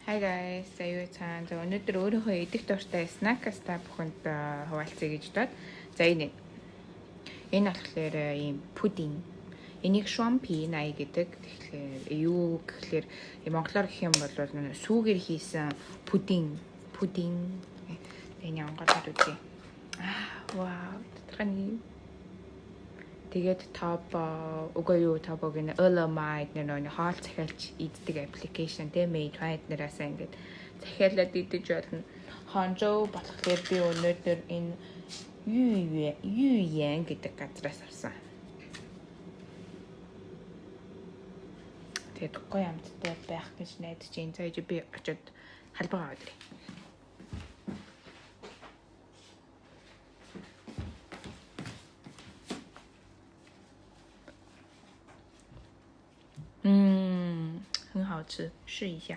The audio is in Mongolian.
Hi guys, аюу цаана. За өнөөдөр өөрийнхөө идэх дуртай snack-астаа бүхэнд хуваалцъя гэж бодоод. За энэ болохоор ийм пудинг. Энийг швампи най гэдэг. Тэгэхээр юу гэхэлэр монголоор гэх юм бол сүүгээр хийсэн пудинг. Энэ онголоор үгүй. Вау, тэрхний тэгээд тобог энэ Elamide нэр хоол захиалж иддэг аппликейшн тэ made right нэрэсээ ингээд захиалаад идэж болно. Хонжоо болохоор би өнөөдөр энэ Юян гэдэг газраас авсан. Тэгээд гоё амттай байх гэж найдаж байна. За би очиод халбаа аваад ирье.很好吃，试一下。